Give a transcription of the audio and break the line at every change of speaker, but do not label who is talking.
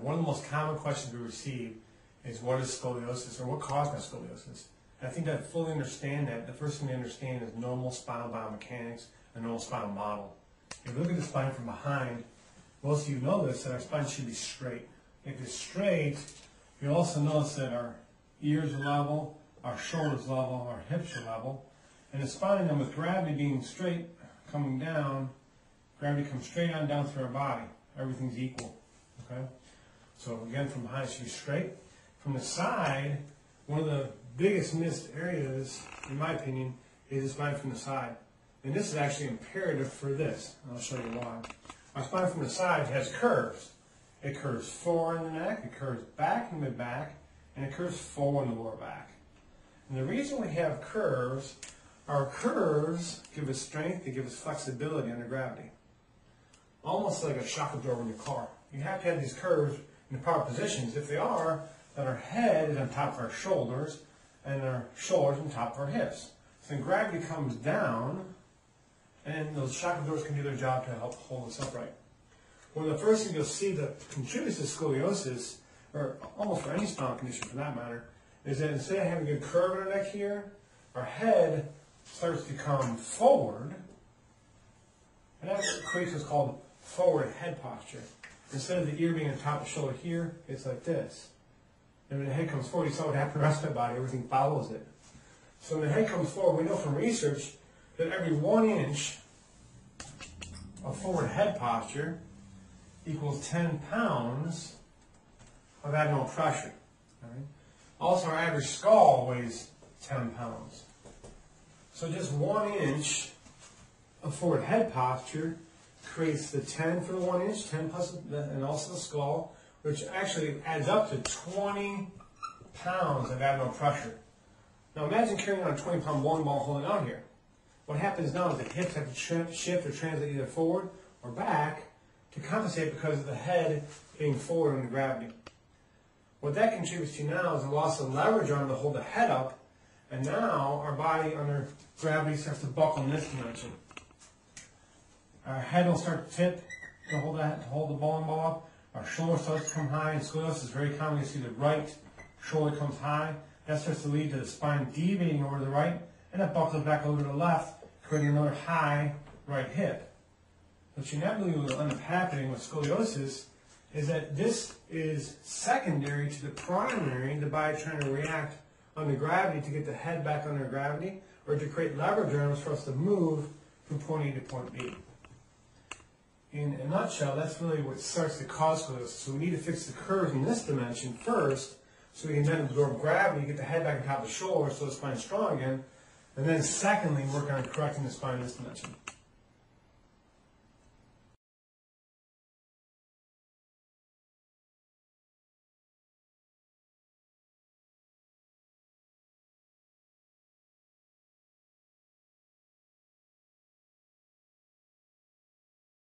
One of the most common questions we receive is what is scoliosis, or what caused my scoliosis? And I think to fully understand that, the first thing to understand is normal spinal biomechanics, a normal spinal model. If you look at the spine from behind, most of you know this, that our spine should be straight. If it's straight, you'll also notice that our ears are level, our shoulders level, our hips are level. And the spine, then with gravity being straight, coming down, gravity comes straight on down through our body. Everything's equal. Okay? So again, from behind it should be straight. From the side, one of the biggest missed areas, in my opinion, is the spine from the side. And this is actually imperative for this. And I'll show you why. Our spine from the side has curves. It curves forward in the neck, it curves back in the mid-back, and it curves forward in the lower back. And the reason we have curves, our curves give us strength, they give us flexibility under gravity. Almost like a shock absorber in your car. You have to have these curves in the proper positions. If they are, then our head is on top of our shoulders, and our shoulders on top of our hips. So then gravity comes down, and those shock absorbers can do their job to help hold us upright. One of the first things you'll see that contributes to scoliosis, or almost for any spinal condition for that matter, is that instead of having a curve in our neck here, our head starts to come forward, and that creates what's called forward head posture. Instead of the ear being on top of the shoulder here, it's like this. And when the head comes forward, you saw what happened to the rest of the body, everything follows it. So when the head comes forward, we know from research that every 1 inch of forward head posture equals 10 pounds of abdominal pressure. Right? Also, our average skull weighs 10 pounds. So just 1 inch of forward head posture creates the 10 for the 1 inch, 10 plus, and also the skull, which actually adds up to 20 pounds of abdominal pressure. Now imagine carrying on a 20-pound bowling ball holding on here. What happens now is the hips have to shift or translate either forward or back to compensate because of the head being forward under gravity. What that contributes to now is a loss of leverage arm to hold the head up, and now our body under gravity starts to buckle in this dimension. Our head will start to tip to hold the bowling ball up. Our shoulder starts to come high. In scoliosis, it's very common to see the right shoulder comes high. That starts to lead to the spine deviating over to the right, and it buckles back over to the left, creating another high right hip. What inevitably will end up happening with scoliosis is that this is secondary to the primary, the body trying to react under gravity to get the head back under gravity, or to create leverage arms for us to move from point A to point B. In a nutshell, that's really what starts to cause scoliosis. So we need to fix the curves in this dimension first, so we can then absorb gravity, get the head back on top of the shoulder so the spine's strong again, and then secondly, work on correcting the spine in this dimension.